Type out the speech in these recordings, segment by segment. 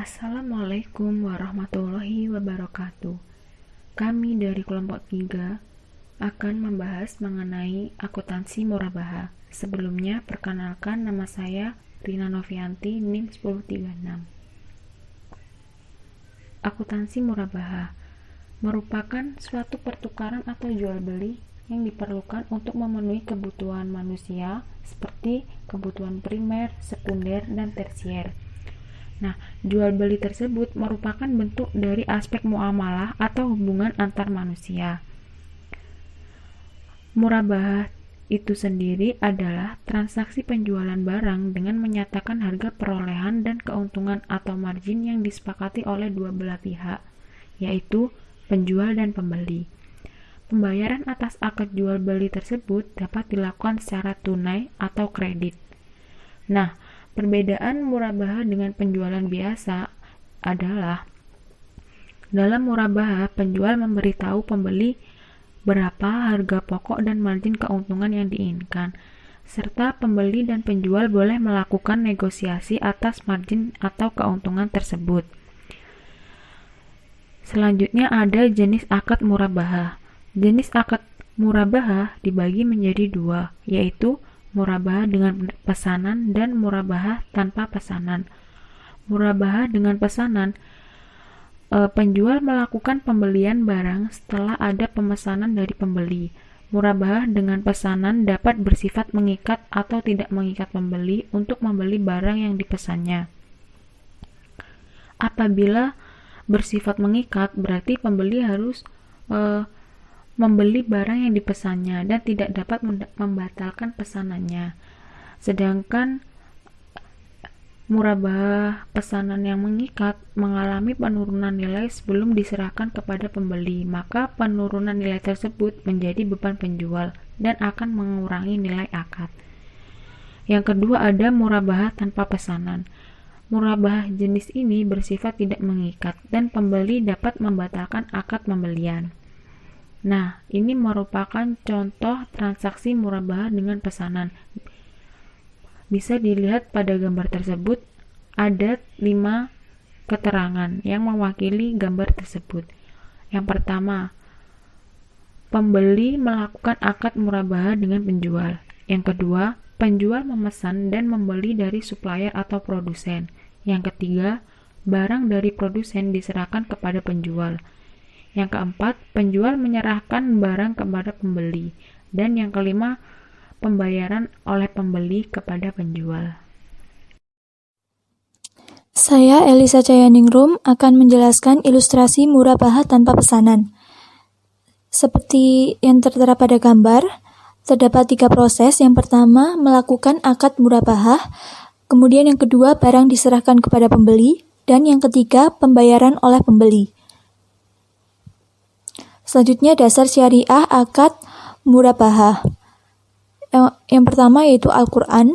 Assalamualaikum warahmatullahi wabarakatuh. Kami dari kelompok 3 akan membahas mengenai akuntansi murabaha. Sebelumnya, perkenalkan nama saya Rina Novianti, NIM 1036. Akuntansi murabaha merupakan suatu pertukaran atau jual beli yang diperlukan untuk memenuhi kebutuhan manusia seperti kebutuhan primer, sekunder, dan tersier. Nah, jual beli tersebut merupakan bentuk dari aspek muamalah atau hubungan antar manusia. Murabahah itu sendiri adalah transaksi penjualan barang dengan menyatakan harga perolehan dan keuntungan atau margin yang disepakati oleh dua belah pihak, yaitu penjual dan pembeli. Pembayaran atas akad jual beli tersebut dapat dilakukan secara tunai atau kredit. Nah, perbedaan murabahah dengan penjualan biasa adalah dalam murabahah penjual memberitahu pembeli berapa harga pokok dan margin keuntungan yang diinginkan, serta pembeli dan penjual boleh melakukan negosiasi atas margin atau keuntungan tersebut. Selanjutnya ada jenis akad murabahah. Jenis akad murabahah dibagi menjadi dua, yaitu murabahah dengan pesanan dan murabahah tanpa pesanan. Murabahah dengan pesanan, penjual melakukan pembelian barang setelah ada pemesanan dari pembeli. Murabahah dengan pesanan dapat bersifat mengikat atau tidak mengikat pembeli untuk membeli barang yang dipesannya. Apabila bersifat mengikat, berarti pembeli harus membeli barang yang dipesannya dan tidak dapat membatalkan pesanannya. Sedangkan murabahah pesanan yang mengikat mengalami penurunan nilai sebelum diserahkan kepada pembeli, maka penurunan nilai tersebut menjadi beban penjual dan akan mengurangi nilai akad. Yang kedua ada murabahah tanpa pesanan. Murabahah jenis ini bersifat tidak mengikat dan pembeli dapat membatalkan akad pembelian. Nah, ini merupakan contoh transaksi murabahah dengan pesanan. Bisa dilihat pada gambar tersebut, ada 5 keterangan yang mewakili gambar tersebut. Yang pertama, pembeli melakukan akad murabahah dengan penjual. Yang kedua, penjual memesan dan membeli dari supplier atau produsen. Yang ketiga, barang dari produsen diserahkan kepada penjual. Yang keempat, penjual menyerahkan barang kepada pembeli. Dan yang kelima, pembayaran oleh pembeli kepada penjual. Saya Elisa Cayaningrum akan menjelaskan ilustrasi murabahah tanpa pesanan. Seperti yang tertera pada gambar, terdapat 3 proses. Yang pertama, melakukan akad murabahah. Kemudian yang kedua, barang diserahkan kepada pembeli. Dan yang ketiga, pembayaran oleh pembeli. Selanjutnya, dasar syariah akad murabahah. Yang pertama yaitu Al-Quran.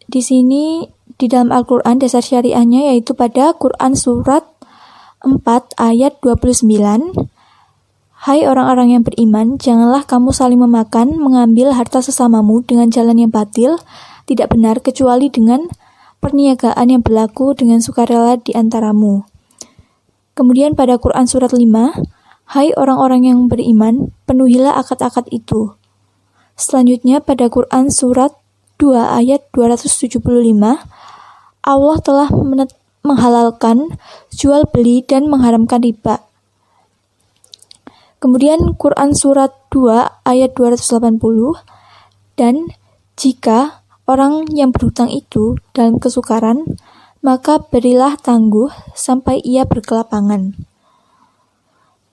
Di sini, di dalam Al-Quran, dasar syariahnya yaitu pada Quran Surat 4 ayat 29. Hai orang-orang yang beriman, janganlah kamu saling memakan, mengambil harta sesamamu dengan jalan yang batil, tidak benar kecuali dengan perniagaan yang berlaku dengan sukarela di antaramu. Kemudian pada Quran Surat 5, hai orang-orang yang beriman, penuhilah akad-akad itu. Selanjutnya pada Quran Surat 2 ayat 275, Allah telah menghalalkan jual beli dan mengharamkan riba. Kemudian Quran Surat 2 ayat 280, dan jika orang yang berhutang itu dalam kesukaran, maka berilah tangguh sampai ia berkelapangan.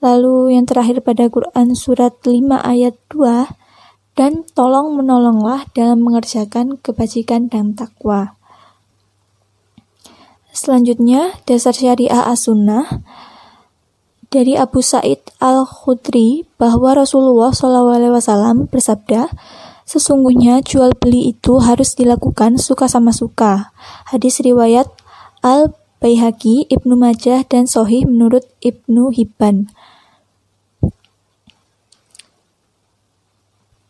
Lalu yang terakhir pada Quran Surat 5 ayat 2, dan tolong menolonglah dalam mengerjakan kebajikan dan takwa. Selanjutnya, dasar syariah as-sunnah dari Abu Sa'id al-Khudri bahwa Rasulullah SAW bersabda, sesungguhnya jual beli itu harus dilakukan suka sama suka. Hadis riwayat Al-Baihaqi, Ibnu Majah, dan Sahih menurut Ibnu Hibban.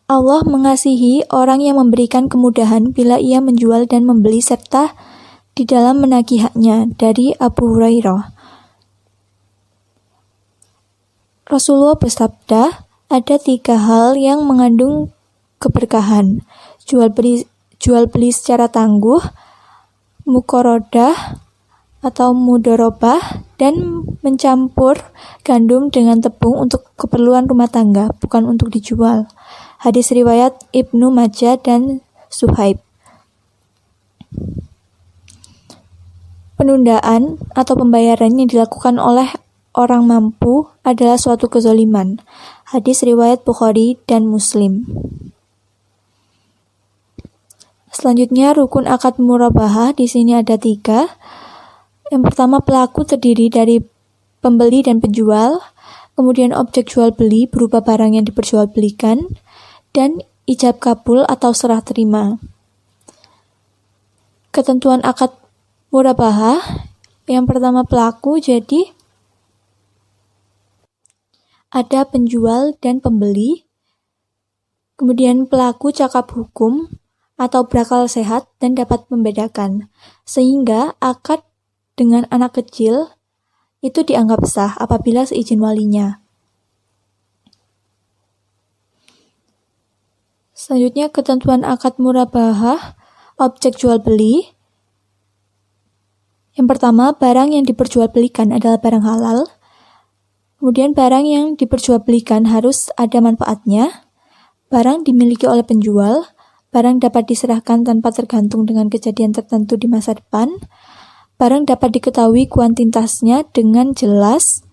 Allah mengasihi orang yang memberikan kemudahan bila ia menjual dan membeli serta di dalam menagih haknya dari Abu Hurairah. Rasulullah bersabda, ada 3 hal yang mengandung keberkahan: jual beli secara tangguh, mukorodah atau mudorobah, dan mencampur gandum dengan tepung untuk keperluan rumah tangga, bukan untuk dijual. Hadis riwayat Ibnu Majah dan Suhaib. Penundaan atau pembayaran yang dilakukan oleh orang mampu adalah suatu kezaliman. Hadis riwayat Bukhari dan Muslim. Selanjutnya, rukun akad murabahah di sini ada 3. Yang pertama, pelaku terdiri dari pembeli dan penjual, kemudian objek jual beli berupa barang yang diperjualbelikan, dan ijab kabul atau serah terima. Ketentuan akad murabahah, yang pertama pelaku, jadi ada penjual dan pembeli, kemudian pelaku cakap hukum atau berakal sehat dan dapat membedakan, sehingga akad dengan anak kecil itu dianggap sah apabila seizin walinya. Selanjutnya, ketentuan akad murabahah, objek jual beli. Yang pertama, barang yang diperjualbelikan adalah barang halal. Kemudian barang yang diperjualbelikan harus ada manfaatnya. Barang dimiliki oleh penjual. Barang dapat diserahkan tanpa tergantung dengan kejadian tertentu di masa depan. Barang dapat diketahui kuantitasnya dengan jelas.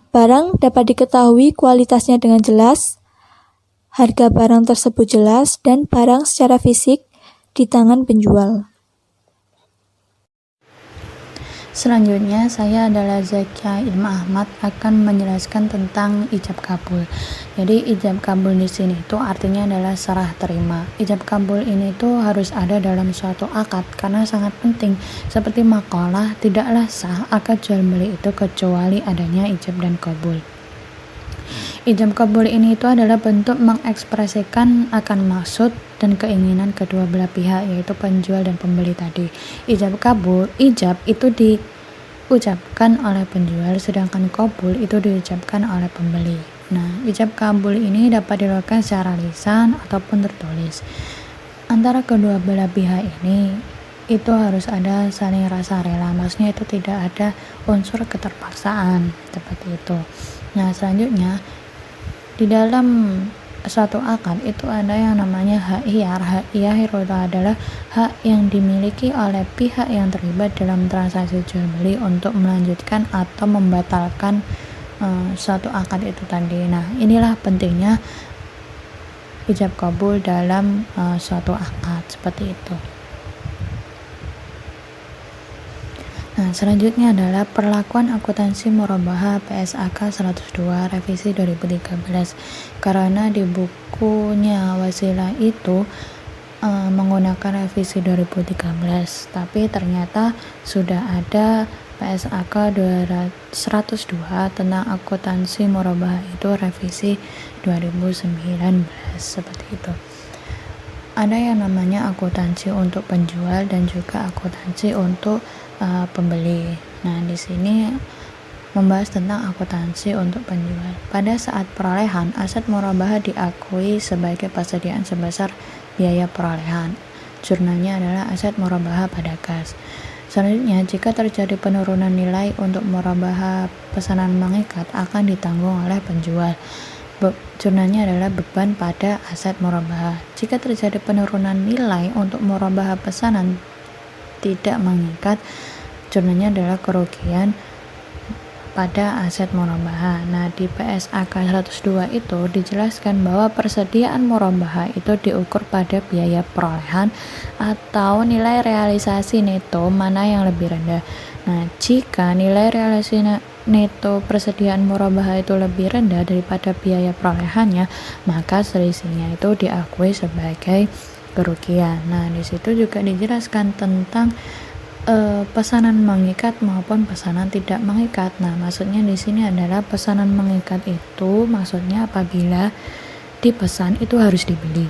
Barang dapat diketahui kualitasnya dengan jelas. Harga barang tersebut jelas dan barang secara fisik di tangan penjual. Selanjutnya, saya adalah Zakia Ilma Ahmad akan menjelaskan tentang ijab kabul. Jadi, ijab kabul di sini itu artinya adalah serah terima. Ijab kabul ini tuh harus ada dalam suatu akad karena sangat penting. Seperti makalah, tidaklah sah akad jual beli itu kecuali adanya ijab dan kabul. Ijab kabul ini itu adalah bentuk mengekspresikan akan maksud dan keinginan kedua belah pihak, yaitu penjual dan pembeli tadi. Ijab itu diucapkan oleh penjual, sedangkan kabul itu diucapkan oleh pembeli. Nah, ijab kabul ini dapat dilakukan secara lisan ataupun tertulis. Antara kedua belah pihak ini itu harus ada saling rasa rela, maksudnya itu tidak ada unsur keterpaksaan seperti itu. Nah, selanjutnya di dalam suatu akad itu ada yang namanya hak hiyar. Hak hiyar itu adalah hak yang dimiliki oleh pihak yang terlibat dalam transaksi jual beli untuk melanjutkan atau membatalkan suatu akad itu tadi. Nah, inilah pentingnya ijab kabul dalam suatu akad seperti itu. Nah, selanjutnya adalah perlakuan akuntansi murabahah PSAK 102 revisi 2013. Karena di bukunya Wasilah itu menggunakan revisi 2013, tapi ternyata sudah ada PSAK 102 tentang akuntansi murabahah itu revisi 2019 seperti itu. Ada yang namanya akuntansi untuk penjual dan juga akuntansi untuk pembeli. Nah, di sini membahas tentang akuntansi untuk penjual. Pada saat perolehan, aset murabahah diakui sebagai persediaan sebesar biaya perolehan. Jurnalnya adalah aset murabahah pada kas. Selanjutnya, jika terjadi penurunan nilai untuk murabahah pesanan mengikat akan ditanggung oleh penjual. Jurnalnya adalah beban pada aset murabahah. Jika terjadi penurunan nilai untuk murabahah pesanan tidak mengikat, jurnalnya adalah kerugian pada aset murabahah. Nah, di PSAK 102 itu dijelaskan bahwa persediaan murabahah itu diukur pada biaya perolehan atau nilai realisasi neto mana yang lebih rendah. Nah, jika nilai realisasi neto persediaan murabahah itu lebih rendah daripada biaya perolehannya, maka selisihnya itu diakui sebagai kerugian. Nah, di situ juga dijelaskan tentang pesanan mengikat maupun pesanan tidak mengikat. Nah, maksudnya di sini adalah pesanan mengikat itu maksudnya apabila dipesan itu harus dibeli.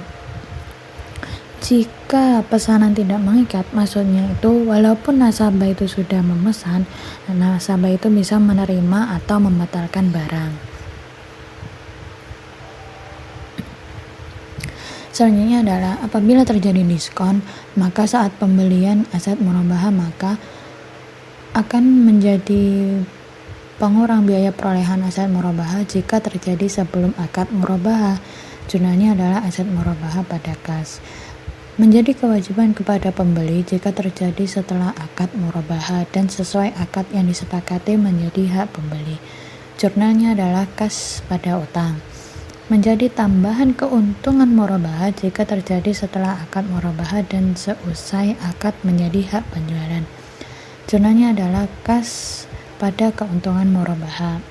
Jika pesanan tidak mengikat, maksudnya itu walaupun nasabah itu sudah memesan, nasabah itu bisa menerima atau membatalkan barang. Selanjutnya adalah apabila terjadi diskon, maka saat pembelian aset murabahah maka akan menjadi pengurang biaya perolehan aset murabahah jika terjadi sebelum akad murabahah. Jurnalnya adalah aset murabahah pada kas. Menjadi kewajiban kepada pembeli jika terjadi setelah akad murabahah dan sesuai akad yang disepakati menjadi hak pembeli. Jurnalnya adalah kas pada utang. Menjadi tambahan keuntungan murabahah jika terjadi setelah akad murabahah dan seusai akad menjadi hak penjualan. Jurnalnya adalah kas pada keuntungan murabahah.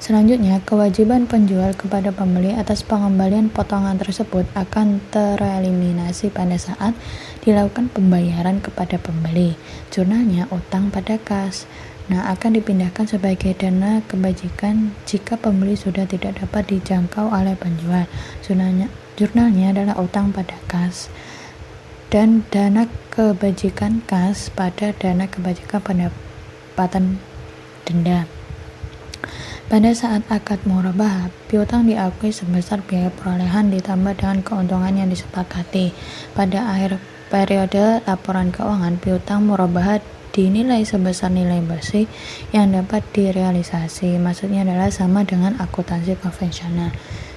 Selanjutnya, kewajiban penjual kepada pembeli atas pengembalian potongan tersebut akan tereliminasi pada saat dilakukan pembayaran kepada pembeli. Jurnalnya utang pada kas. Akan dipindahkan sebagai dana kebajikan jika pembeli sudah tidak dapat dijangkau oleh penjual. Jurnalnya adalah utang pada kas. Dan dana kebajikan kas pada dana kebajikan pendapatan denda. Pada saat akad murabahah, piutang diakui sebesar biaya perolehan ditambah dengan keuntungan yang disepakati. Pada akhir periode laporan keuangan, piutang murabahah dinilai sebesar nilai bersih yang dapat direalisasi. Maksudnya adalah sama dengan akuntansi konvensional.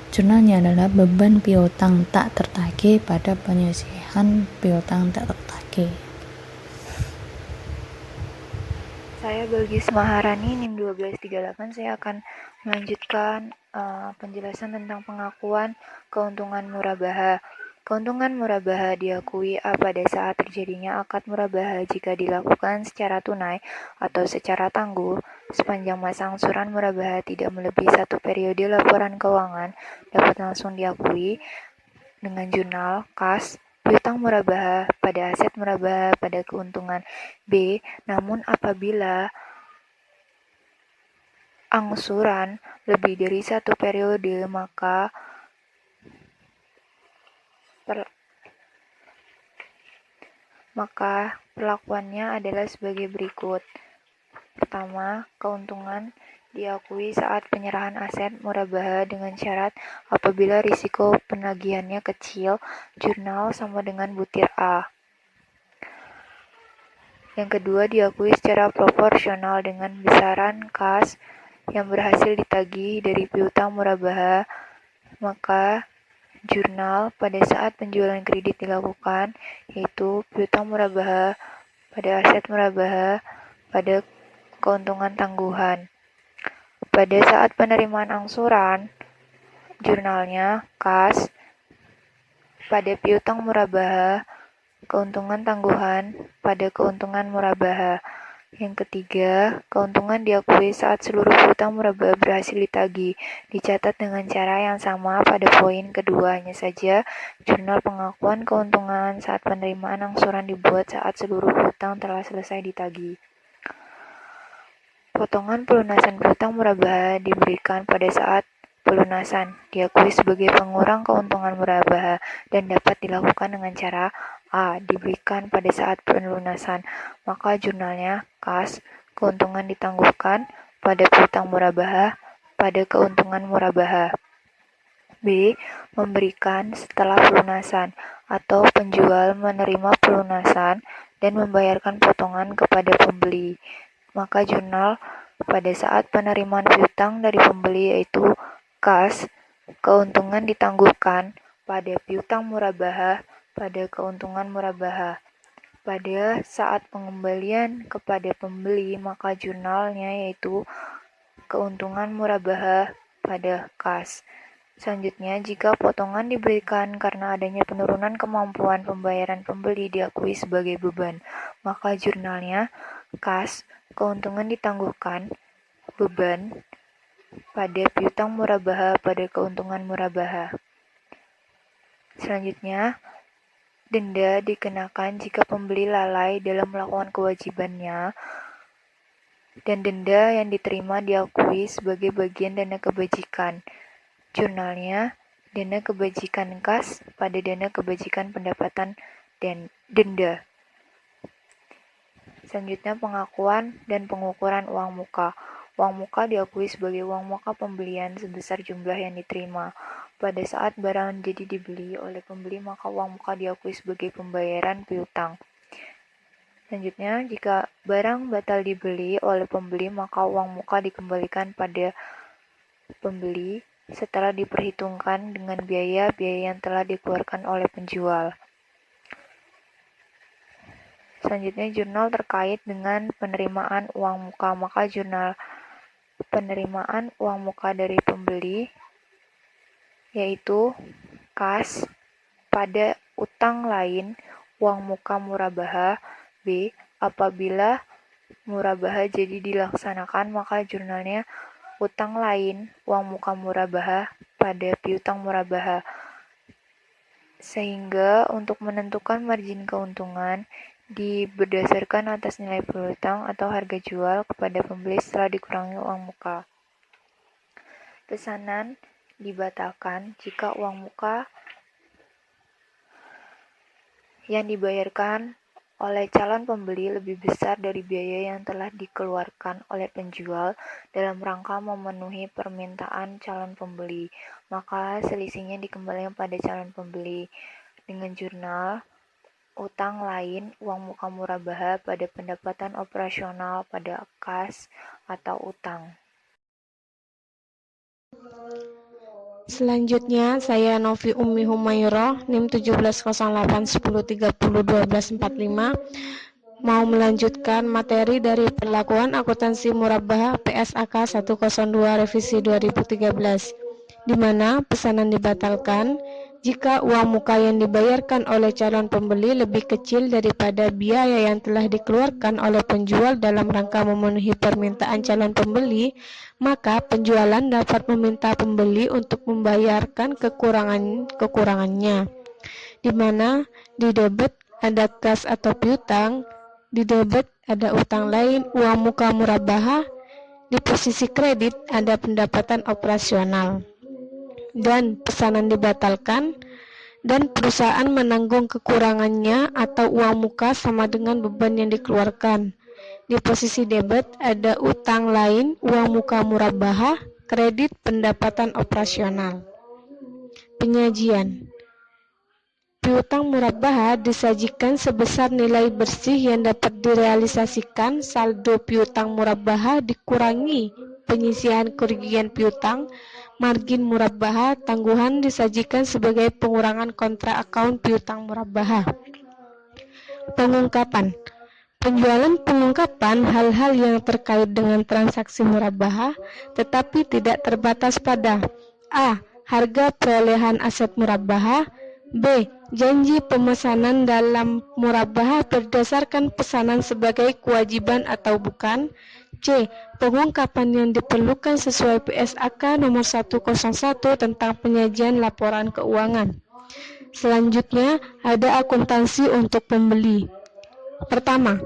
Jurnalnya adalah beban piutang tak tertagih pada penyisihan piutang tak tertagih. Saya Balgis Maharani, NIM 1238. Saya akan melanjutkan penjelasan tentang pengakuan keuntungan murabahah. Keuntungan murabahah diakui pada saat terjadinya akad murabahah jika dilakukan secara tunai atau secara tangguh sepanjang masa angsuran murabahah tidak melebihi 1 periode laporan keuangan dapat langsung diakui dengan jurnal, kas, piutang murabahah pada aset murabahah pada keuntungan. B. Namun apabila angsuran lebih dari 1 periode, maka perlakuannya adalah sebagai berikut. Pertama, keuntungan diakui saat penyerahan aset murabahah dengan syarat apabila risiko penagihannya kecil, jurnal sama dengan butir A. Yang kedua, diakui secara proporsional dengan besaran kas yang berhasil ditagih dari piutang murabahah, maka jurnal pada saat penjualan kredit dilakukan, yaitu piutang murabahah pada aset murabahah pada keuntungan tangguhan. Pada saat penerimaan angsuran, jurnalnya kas pada piutang murabahah, keuntungan tangguhan pada keuntungan murabahah. Yang ketiga, keuntungan diakui saat seluruh piutang murabahah berhasil ditagih, dicatat dengan cara yang sama pada poin kedua. Hanya saja, jurnal pengakuan keuntungan saat penerimaan angsuran dibuat saat seluruh piutang telah selesai ditagih. Potongan pelunasan piutang murabahah diberikan pada saat pelunasan, diakui sebagai pengurang keuntungan murabahah dan dapat dilakukan dengan cara A. Diberikan pada saat pelunasan, maka jurnalnya kas, keuntungan ditangguhkan pada piutang murabahah pada keuntungan murabahah. B. Memberikan setelah pelunasan, atau penjual menerima pelunasan dan membayarkan potongan kepada pembeli, maka jurnal pada saat penerimaan piutang dari pembeli yaitu kas, keuntungan ditangguhkan pada piutang murabahah pada keuntungan murabahah. Pada saat pengembalian kepada pembeli, maka jurnalnya yaitu keuntungan murabahah pada kas. Selanjutnya, jika potongan diberikan karena adanya penurunan kemampuan pembayaran pembeli diakui sebagai beban, maka jurnalnya kas, keuntungan ditangguhkan, beban, pada piutang murabahah pada keuntungan murabahah. Selanjutnya, denda dikenakan jika pembeli lalai dalam melakukan kewajibannya, dan denda yang diterima diakui sebagai bagian dana kebajikan. Jurnalnya dana kebajikan kas pada dana kebajikan pendapatan dan denda. Selanjutnya, pengakuan dan pengukuran uang muka. Uang muka diakui sebagai uang muka pembelian sebesar jumlah yang diterima. Pada saat barang jadi dibeli oleh pembeli, maka uang muka diakui sebagai pembayaran piutang. Selanjutnya, jika barang batal dibeli oleh pembeli, maka uang muka dikembalikan pada pembeli setelah diperhitungkan dengan biaya-biaya yang telah dikeluarkan oleh penjual. Selanjutnya, jurnal terkait dengan penerimaan uang muka. Maka jurnal penerimaan uang muka dari pembeli yaitu kas pada utang lain uang muka murabaha. B. Apabila murabaha jadi dilaksanakan, maka jurnalnya utang lain uang muka murabaha pada piutang murabaha. Sehingga untuk menentukan margin keuntungan berdasarkan atas nilai piutang atau harga jual kepada pembeli setelah dikurangi uang muka. Pesanan dibatalkan jika uang muka yang dibayarkan oleh calon pembeli lebih besar dari biaya yang telah dikeluarkan oleh penjual dalam rangka memenuhi permintaan calon pembeli, maka selisihnya dikembalikan pada calon pembeli. Dengan jurnal utang lain uang muka murabaha pada pendapatan operasional pada kas atau utang. Selanjutnya, saya Novi Ummi Humayroh, NIM 170810301245, mau melanjutkan materi dari perlakuan akuntansi murabaha PSAK 102 revisi 2013, di mana pesanan dibatalkan jika uang muka yang dibayarkan oleh calon pembeli lebih kecil daripada biaya yang telah dikeluarkan oleh penjual dalam rangka memenuhi permintaan calon pembeli, maka penjualan dapat meminta pembeli untuk membayarkan kekurangannya, di mana di debit ada kas atau piutang, di debit ada utang lain uang muka murabaha, di posisi kredit ada pendapatan operasional, dan pesanan dibatalkan dan perusahaan menanggung kekurangannya atau uang muka sama dengan beban yang dikeluarkan. Di posisi debit ada utang lain uang muka murabaha, kredit pendapatan operasional. Penyajian piutang murabaha disajikan sebesar nilai bersih yang dapat direalisasikan saldo piutang murabaha dikurangi penyisihan kerugian piutang. Margin murabaha tangguhan disajikan sebagai pengurangan kontra akaun piutang murabaha. Pengungkapan penjualan pengungkapan hal-hal yang terkait dengan transaksi murabaha, tetapi tidak terbatas pada A. Harga perolehan aset murabaha, B. Janji pemesanan dalam murabaha berdasarkan pesanan sebagai kewajiban atau bukan, C. Pengungkapan yang diperlukan sesuai PSAK nomor 101 tentang penyajian laporan keuangan. Selanjutnya, ada akuntansi untuk pembeli. Pertama,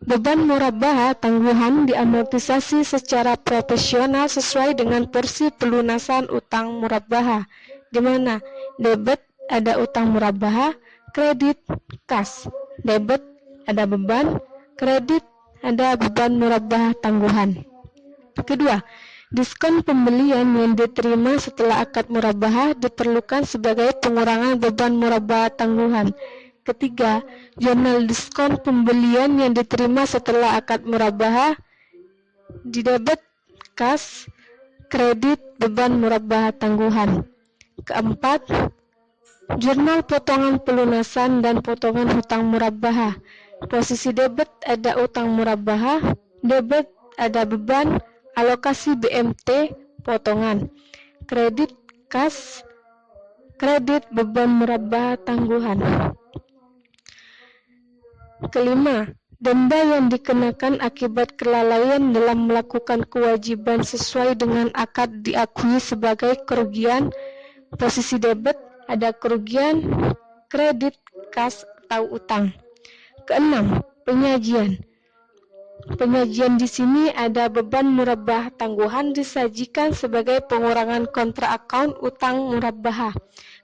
beban murabaha tangguhan diamortisasi secara proporsional sesuai dengan porsi pelunasan utang murabaha, di mana debit ada utang murabaha, kredit kas. Debit ada beban, kredit ada beban murabaha tangguhan. Kedua, diskon pembelian yang diterima setelah akad murabaha diperlukan sebagai pengurangan beban murabaha tangguhan. Ketiga, jurnal diskon pembelian yang diterima setelah akad murabaha di debit kas, kredit beban murabaha tangguhan. Keempat, jurnal potongan pelunasan dan potongan hutang murabaha. Posisi debit ada utang murabaha, debit ada beban, alokasi BMT, potongan. Kredit kas, kredit beban murabaha tangguhan. Kelima, denda yang dikenakan akibat kelalaian dalam melakukan kewajiban sesuai dengan akad diakui sebagai kerugian. Posisi debit ada kerugian, kredit kas atau utang. Keenam, penyajian. Penyajian di sini ada beban murabbah tangguhan disajikan sebagai pengurangan kontra account utang murabbah.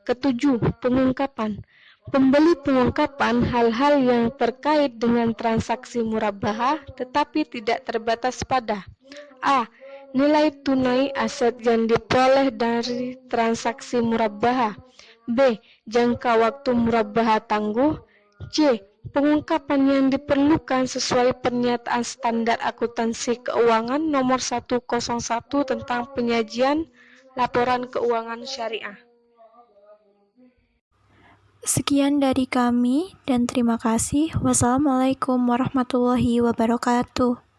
Ketujuh, pengungkapan. Pembeli pengungkapan hal-hal yang terkait dengan transaksi murabbah tetapi tidak terbatas pada A. Nilai tunai aset yang diperoleh dari transaksi murabbah. B. Jangka waktu murabbah tangguh. C. Pengungkapan yang diperlukan sesuai pernyataan standar akuntansi keuangan nomor 101 tentang penyajian laporan keuangan syariah. Sekian dari kami dan terima kasih. Wassalamualaikum warahmatullahi wabarakatuh.